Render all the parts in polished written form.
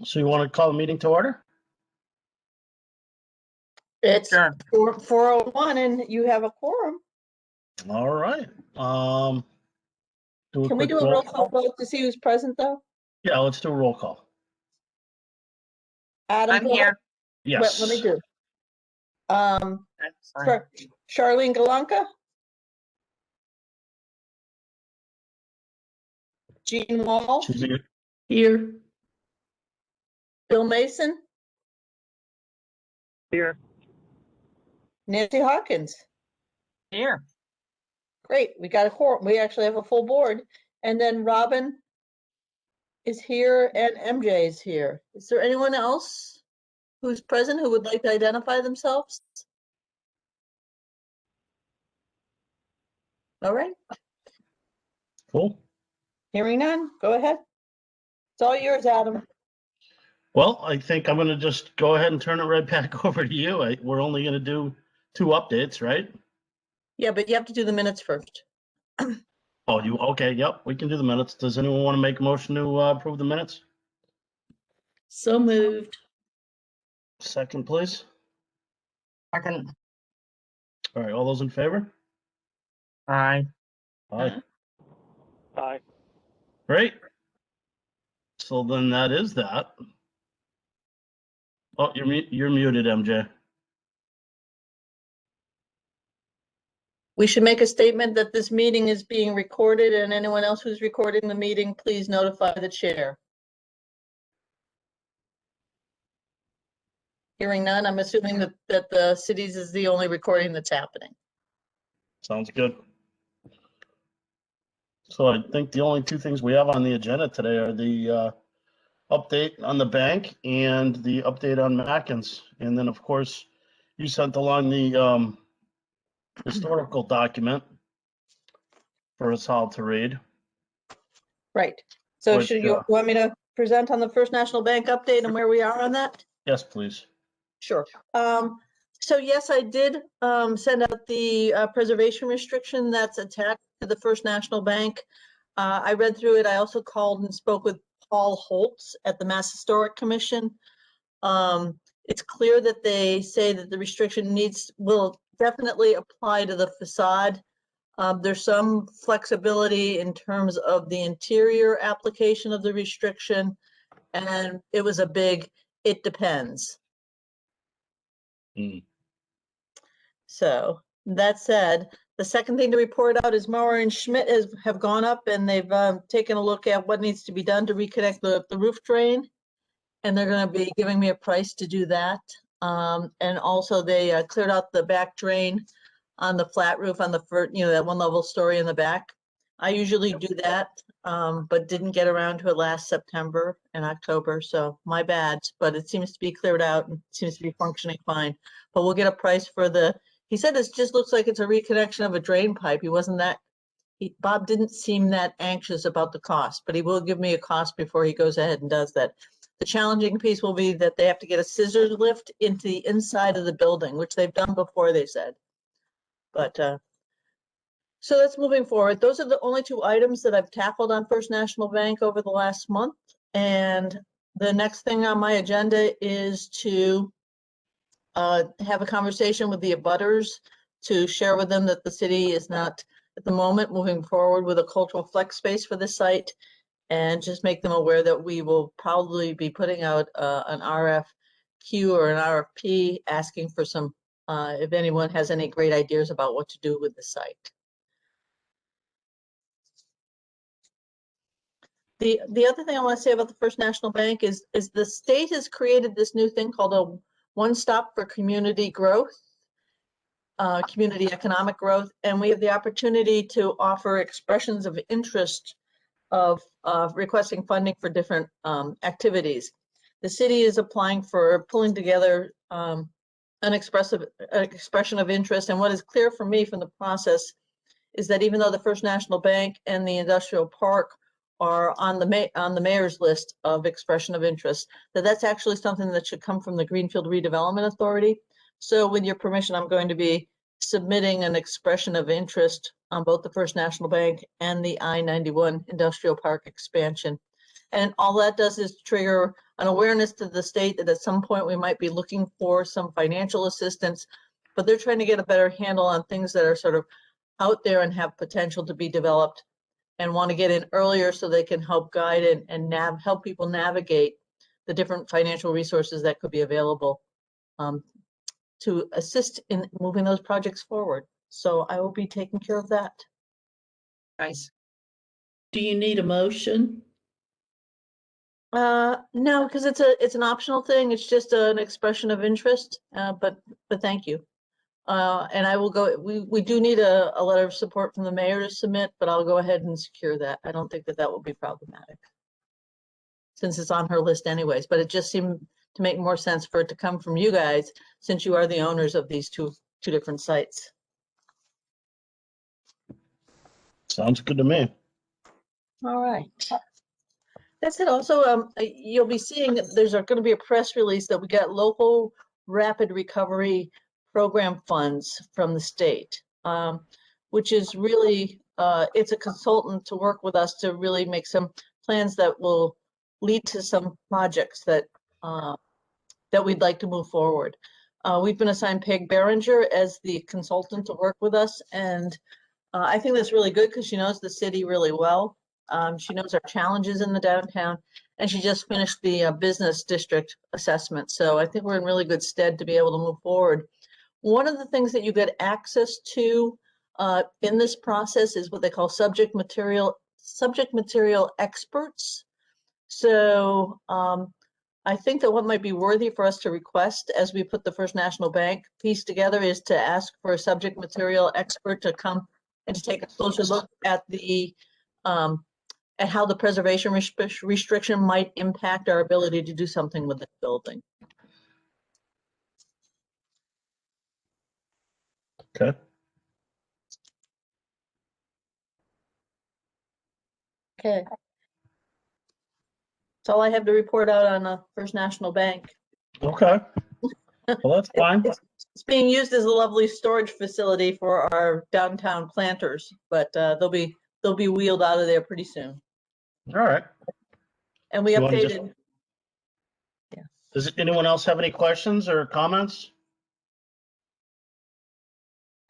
So you want to call the meeting to order? It's Sure. 4:01 and you have a quorum. All right. Can we quick do a roll call vote to see who's present though? Yeah, let's do a roll call. Adam? I'm here. Yes. Let me do. That's fine. Charlene Galanka? Jean Wall? She's here. Here. Bill Mason? Here. Nancy Hawkins? Here. Great, we got a quorum. We actually have a full board. And then Robin is here and MJ is here. Is there anyone else who's present who would like to identify themselves? All right, Cool. hearing none, go ahead. It's all yours, Adam. Well, I think I'm going to just go ahead and turn it right back over to you. We're only going to do 2 updates, right? Yeah, but you have to do the minutes first. Oh, okay. Yep, we can do the minutes. Does anyone want to make a motion to approve the minutes? So moved. Second, please. Second. All right, all those in favor? Aye. Aye. Aye. Great. So then that is that. Oh, you're muted, MJ. We should make a statement that this meeting is being recorded, and anyone else who's recording the meeting, please notify the chair. Hearing none, I'm assuming that the cities is the only recording that's happening. Sounds good. So I think the only 2 things we have on the agenda today are the update on the bank and the update on Mackins. And then, of course, you sent along the historical document for us all to read. Right. So Which, should you want me to present on the First National Bank update and where we are on that? Yes, please. Sure. So yes, I did send out the preservation restriction that's attached to the First National Bank. I read through it. I also called and spoke with Paul Holtz at the Mass Historic Commission. It's clear that they say that the restriction will definitely apply to the facade. There's some flexibility in terms of the interior application of the restriction, and it was a big, it depends. So that said, the second thing to report out is Maurer and Schmidt have gone up and they've taken a look at what needs to be done to reconnect the roof drain. And they're going to be giving me a price to do that. And also they cleared out the back drain on the flat roof on the first, that 1 level story in the back. I usually do that, but didn't get around to it last September and October. So my bad, but it seems to be cleared out and seems to be functioning fine. But we'll get a price for he said it just looks like it's a reconnection of a drain pipe. Bob didn't seem that anxious about the cost, but he will give me a cost before he goes ahead and does that. The challenging piece will be that they have to get a scissors lift into the inside of the building, which they've done before, they said. But so that's moving forward. Those are the only 2 items that I've tackled on First National Bank over the last month. And the next thing on my agenda is to have a conversation with the abutters to share with them that the city is not at the moment moving forward with a cultural flex space for this site, and just make them aware that we will probably be putting out an RFQ or an RFP asking for some, if anyone has any great ideas about what to do with the site. The other thing I want to say about the First National Bank is the state has created this new thing called a one-stop for community growth, community economic growth, and we have the opportunity to offer expressions of interest of requesting funding for different activities. The city is applying for pulling together an expression of interest, and what is clear for me from the process is that even though the First National Bank and the industrial park are on the mayor's list of expression of interest, that's actually something that should come from the Greenfield Redevelopment Authority. So with your permission, I'm going to be submitting an expression of interest on both the First National Bank and the I-91 Industrial Park expansion. And all that does is trigger an awareness to the state that at some point we might be looking for some financial assistance, but they're trying to get a better handle on things that are sort of out there and have potential to be developed and want to get in earlier so they can help guide and help people navigate the different financial resources that could be available to assist in moving those projects forward. So I will be taking care of that. Nice. Do you need a motion? No, because it's an optional thing. It's just an expression of interest, but thank you. And I will go, we do need a letter of support from the mayor to submit, but I'll go ahead and secure that. I don't think that that will be problematic since it's on her list anyways, but it just seemed to make more sense for it to come from you guys since you are the owners of these two different sites. Sounds good to me. All right. That's it. Also, you'll be seeing that there's going to be a press release that we got local rapid recovery program funds from the state, which is really, it's a consultant to work with us to really make some plans that will lead to some projects that that we'd like to move forward. We've been assigned Peg Berenger as the consultant to work with us, and I think that's really good because she knows the city really well. She knows our challenges in the downtown, and she just finished the business district assessment. So I think we're in really good stead to be able to move forward. One of the things that you get access to in this process is what they call subject material experts. So I think that what might be worthy for us to request as we put the First National Bank piece together is to ask for a subject material expert to come and to take a closer look at the at how the preservation restriction might impact our ability to do something with the building. Okay. Okay. That's all I have to report out on the First National Bank. Okay. Well, that's fine. It's being used as a lovely storage facility for our downtown planters, but they'll be wheeled out of there pretty soon. All right. And we You wanna just- updated. Does anyone else have any questions or comments?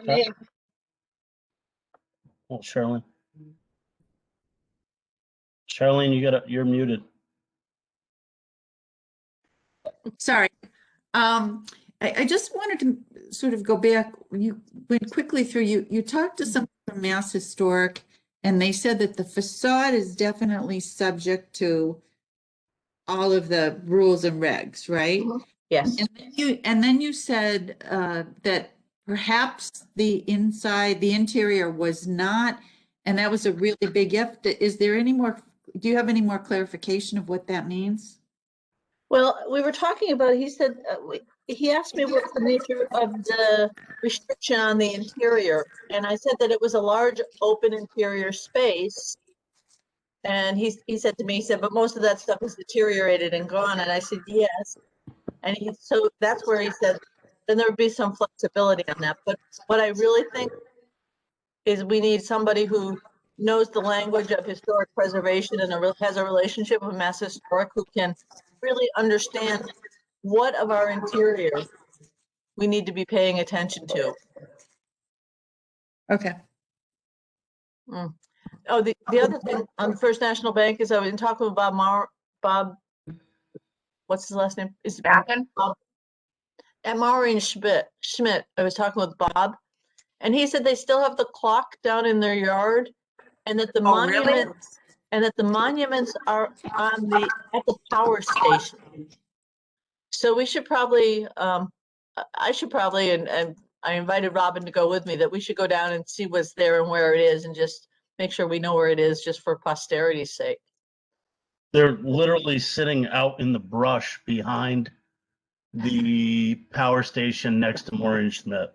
Yeah. Oh, Charlene. Charlene, you're muted. Sorry. I just wanted to sort of go back. You went quickly through, you talked to someone from Mass Historic, and they said that the facade is definitely subject to all of the rules and regs, right? Yes. And then you said that perhaps the interior was not, and that was a really big if. Is there any more, do you have any more clarification of what that means? Well, we were talking about, he said, he asked me what's the nature of the restriction on the interior. And I said that it was a large open interior space. And he said to me, he said, but most of that stuff is deteriorated and gone. And I said, yes. And so that's where he said, then there would be some flexibility on that. But what I really think is we need somebody who knows the language of historic preservation and has a relationship with Mass Historic who can really understand what of our interior we need to be paying attention to. Okay. Oh, the other thing on First National Bank is I was talking with Bob, what's his last name? Is Backen? Bob? At Maureen Schmidt, I was talking with Bob, and he said they still have the clock down in their yard, and that the Oh, really? monuments and that the monuments are at the power station. So we should probably, I should probably, and I invited Robin to go with me, that we should go down and see what's there and where it is and just make sure we know where it is just for posterity's sake. They're literally sitting out in the brush behind the power station next to Maureen Schmidt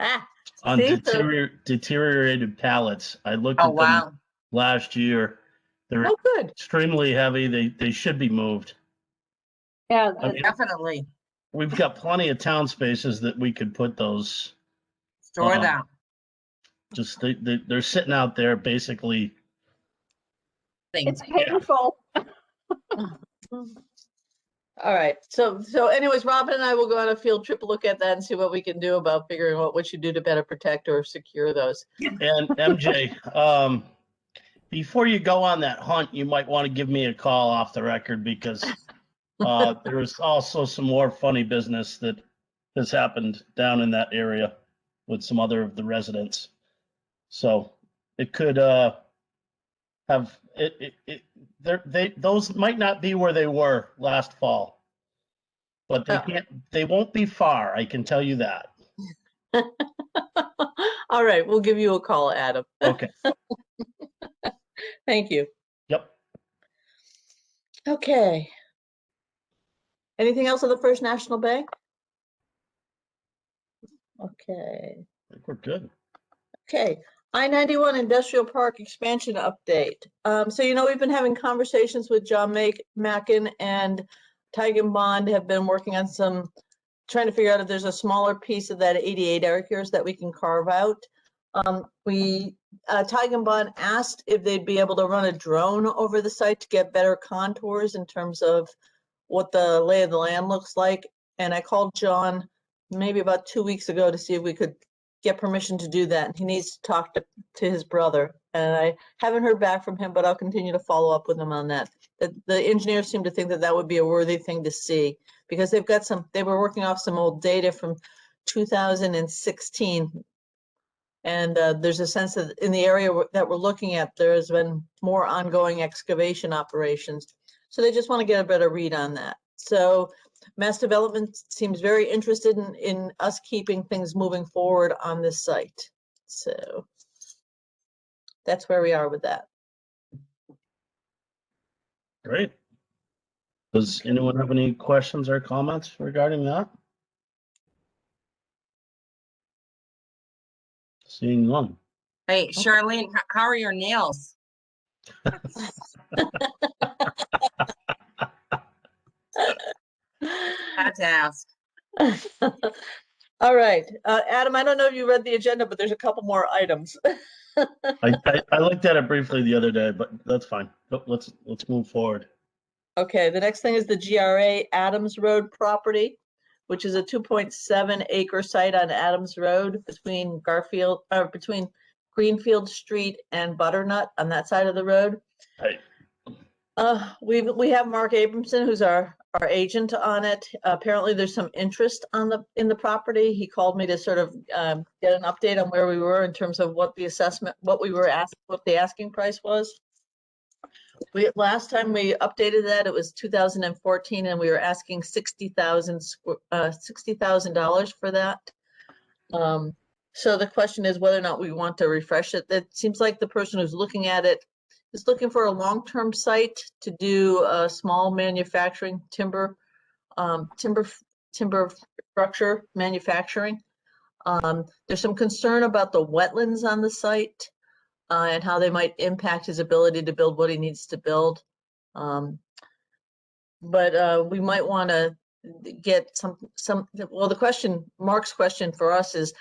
Ah, on see, so, deteriorated pallets. I looked Oh, at them wow. last year. They're oh, good. extremely heavy. They should be moved. Yeah, I mean, Definitely. we've got plenty of town spaces that we could put those. Store Um, that. Just they're sitting out there basically. it's painful. All right, so anyways, Robin and I will go on a field trip, look at that and see what we can do about figuring out what we should do to better protect or secure those. And MJ, before you go on that hunt, you might want to give me a call off the record because there is also some more funny business that has happened down in that area with some other of the residents. So it could have those might not be where they were last fall, but they won't be far. I can tell you that. All right, we'll give you a call, Adam. Okay. Thank you. Yep. Okay. Anything else on the First National Bank? Okay. I think we're good. Okay, I-91 Industrial Park expansion update. So, we've been having conversations with John Mackin and Tigan Bond have been working on trying to figure out if there's a smaller piece of that 88 acres that we can carve out. Tigan Bond asked if they'd be able to run a drone over the site to get better contours in terms of what the lay of the land looks like. And I called John maybe about 2 weeks ago to see if we could get permission to do that. And he needs to talk to his brother. And I haven't heard back from him, but I'll continue to follow up with him on that. The engineers seem to think that would be a worthy thing to see because they were working off some old data from 2016. And there's a sense that in the area that we're looking at, there has been more ongoing excavation operations. So they just want to get a better read on that. So Mass Development seems very interested in us keeping things moving forward on this site. So that's where we are with that. Great. Does anyone have any questions or comments regarding that? Seeing none. Hey, Charlene, how are your nails? Had to ask. All right, Adam, I don't know if you read the agenda, but there's a couple more items. I looked at it briefly the other day, but that's fine. Let's move forward. Okay, the next thing is the GRA Adams Road property, which is a 2.7 acre site on Adams Road between between Greenfield Street and Butternut on that side of the road. Hey. We have Mark Abramson, who's our agent on it. Apparently there's some interest in the property. He called me to sort of get an update on where we were in terms of what the assessment, what the asking price was. Last time we updated that, it was 2014, and we were asking $60,000 for that. So the question is whether or not we want to refresh it. It seems like the person who's looking at it is looking for a long-term site to do a small manufacturing timber structure manufacturing. There's some concern about the wetlands on the site. And how they might impact his ability to build what he needs to build. But we might want to get Mark's question for us is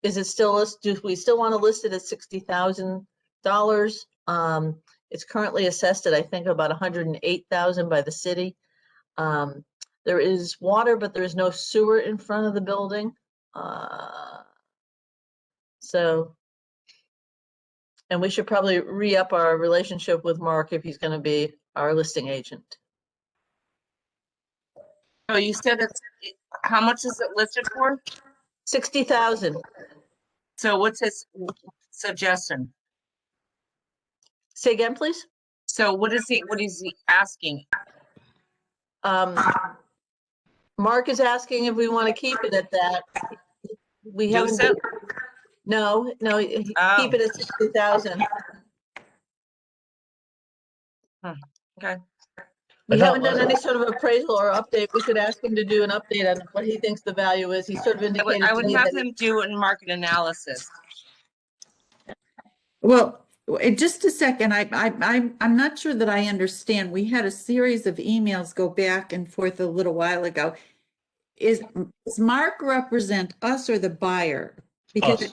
it still do we still want to list it at $60,000? It's currently assessed at, I think, about $108,000 by the city. There is water, but there is no sewer in front of the building. And we should probably re-up our relationship with Mark if he's going to be our listing agent. Oh, you said how much is it listed for? 60,000. So what's his suggestion? Say again, please. So what is he asking? Mark is asking if we want to keep it at that. We haven't. No, keep it at 60,000. Okay. We haven't done any sort of appraisal or update. We could ask him to do an update on what he thinks the value is. He sort of indicated. I would have him do a market analysis. Well, just a second. I'm not sure that I understand. We had a series of emails go back and forth a little while ago. Does Mark represent us or the buyer? Because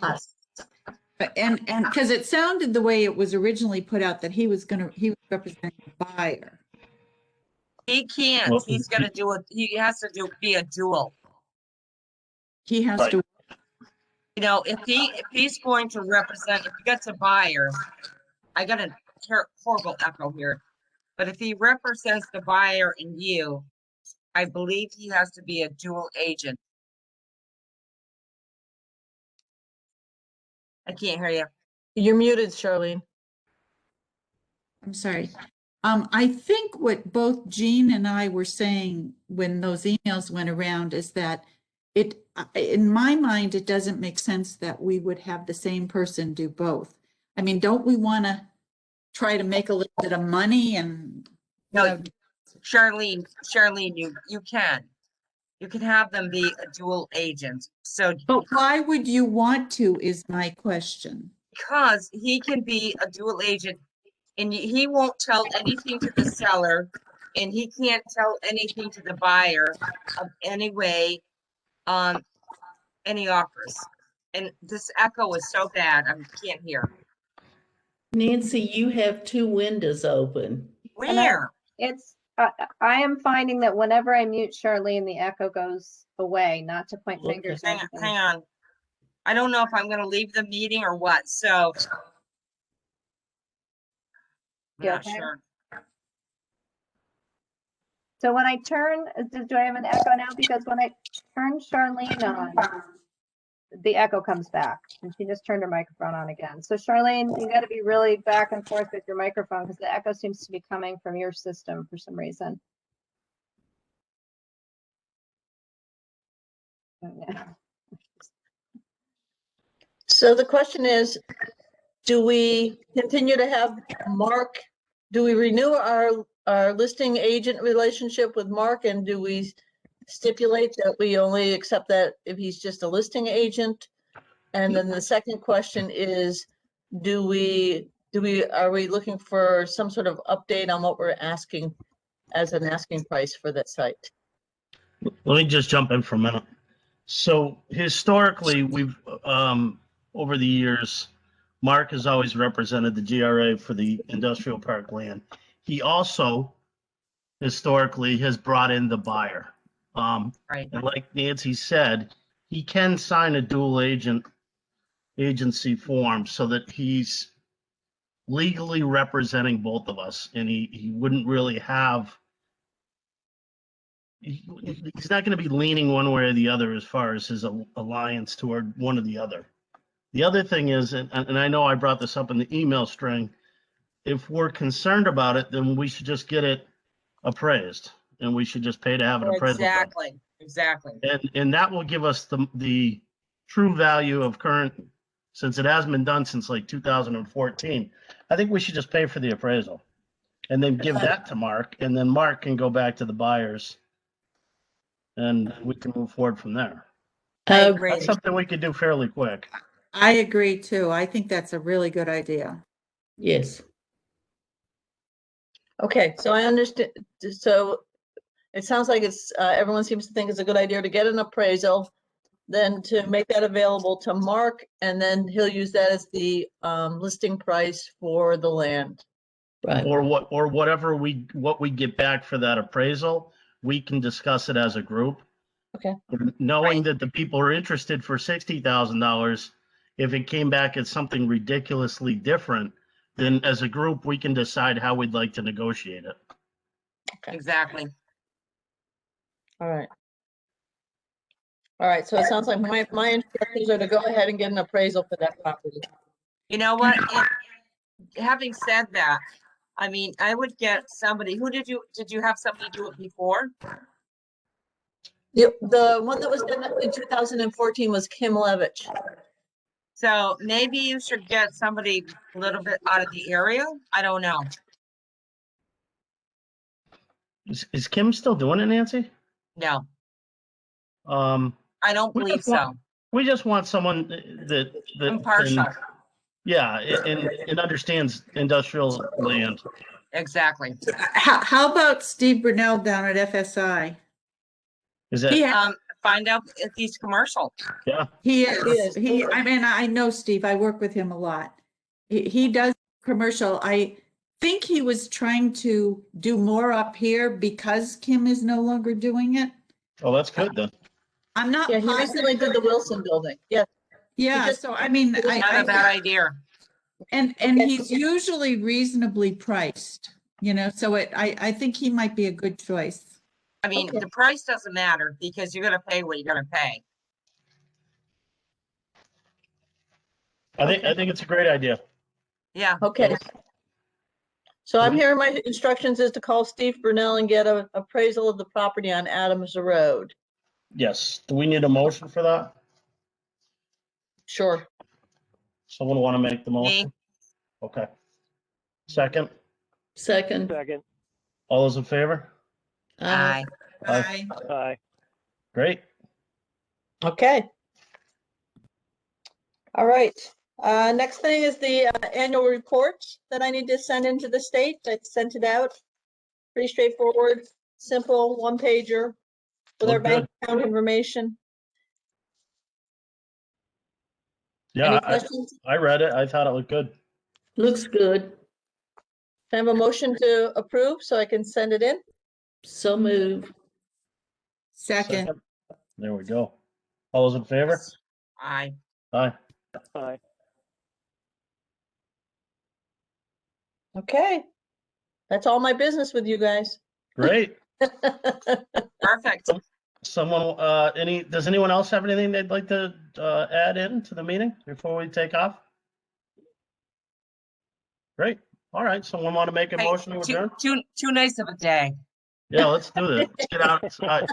and because it sounded the way it was originally put out that he was representing the buyer. He can't. Well, He's gonna do it. He has to be a dual. He has Right. to, You know, if he's going to represent, if he gets a buyer, I got a horrible echo here. But if he represents the buyer and you, I believe he has to be a dual agent. I can't hear you. You're muted, Charlene. I'm sorry. I think what both Jean and I were saying when those emails went around is that in my mind, it doesn't make sense that we would have the same person do both. I mean, don't we want to try to make a little bit of money and, you No, know, Charlene, you can have them be a dual agent. So but why would you want to is my question. because he can be a dual agent and he won't tell anything to the seller and he can't tell anything to the buyer of any way, any offers. And this echo is so bad, I can't hear. Nancy, you have two windows open. Where? I am finding that whenever I mute Charlene, the echo goes away, not to point Okay. fingers or Hang anything. on. I don't know if I'm gonna leave the meeting or what, so. I'm You not okay? sure. So when I turn, do I have an echo now? Because when I turn Charlene on, the echo comes back and she just turned her microphone on again. So Charlene, you got to be really back and forth with your microphone because the echo seems to be coming from your system for some reason. Oh, yeah. So the question is, do we continue to have Mark? Do we renew our listing agent relationship with Mark, and do we stipulate that we only accept that if he's just a listing agent? And then the second question is, are we looking for some sort of update on what we're asking as an asking price for that site? Let me just jump in for a minute. So historically, we've over the years, Mark has always represented the GRA for the industrial park land. He also historically has brought in the buyer. Right. And like Nancy said, he can sign a dual agency form so that he's legally representing both of us, and he wouldn't really have. He's not going to be leaning one way or the other as far as his alliance toward one or the other. The other thing is, and I know I brought this up in the email string, if we're concerned about it, then we should just get it appraised, and we should just pay to have it appraised. Exactly. And that will give us the true value of current, since it hasn't been done since like 2014. I think we should just pay for the appraisal and then give that to Mark, and then Mark can go back to the buyers and we can move forward from there. I Uh, agree. That's something we could do fairly quick. I agree too. I think that's a really good idea. yes. Okay, so I understand. So it sounds like everyone seems to think it's a good idea to get an appraisal, then to make that available to Mark, and then he'll use that as the listing price for the land. Right. Or whatever what we get back for that appraisal, we can discuss it as a group. Okay. Knowing Right. that the people are interested for $60,000, if it came back at something ridiculously different, then as a group, we can decide how we'd like to negotiate it. Exactly. All right. All right, so it sounds like my instructions are to go ahead and get an appraisal for that property. You know what? Having said that, I mean, I would get somebody, did you have somebody do it before? The one that was done in 2014 was Kim Levitch. So maybe you should get somebody a little bit out of the area. I don't know. Is Kim still doing it, Nancy? No, Um, I don't We believe just want- so. we just want someone that Impartial. yeah, and understands industrial land. Exactly. How about Steve Brunel down at FSI? Is He, that, Find out if he's commercial. yeah, he is. I mean, I know Steve, I work with him a lot. He does commercial. think he was trying to do more up here because Kim is no longer doing it. Oh, that's good then. I'm not Yeah, he recently did the Wilson building. Yes. Yeah, just- so I mean, it was Not a bad idea. and he's usually reasonably priced, you know, so I think he might be a good choice. I mean, Okay. the price doesn't matter because you're gonna pay what you're gonna pay. I think it's a great idea. Yeah, Okay. So I'm hearing my instructions is to call Steve Brunel and get an appraisal of the property on Adams Road. Yes. Do we need a motion for that? Sure. Someone want to make the me, motion? Okay. Second, Second. Second, all those in favor? aye. Aye. aye. Great. Okay. All right. Next thing is the annual report that I need to send into the state. I sent it out. Pretty straightforward, simple, one pager with our Look bank good. account information. Yeah, Any questions? I read it. I thought it looked good. Looks good. Can I have a motion to approve so I can send it in? So move. Second, There we go. All those in favor? Aye. Aye. Aye. Okay. That's all my business with you guys. Great. Perfect. Someone, does anyone else have anything they'd like to, add in to the meeting before we take off? Great. All right. Someone want to make a Hey, motion to adjourn? Too nice of a day. Yeah, let's do this. Let's get out.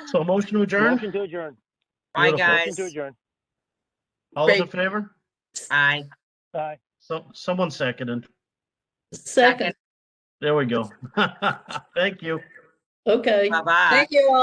So motion to adjourn? Motion to adjourn. Bye, Beautiful. Motion guys. to adjourn. All those in Great. favor? Aye. Aye. So someone seconded. Second. There we go. Thank you. Okay. Bye-bye. Thank you all.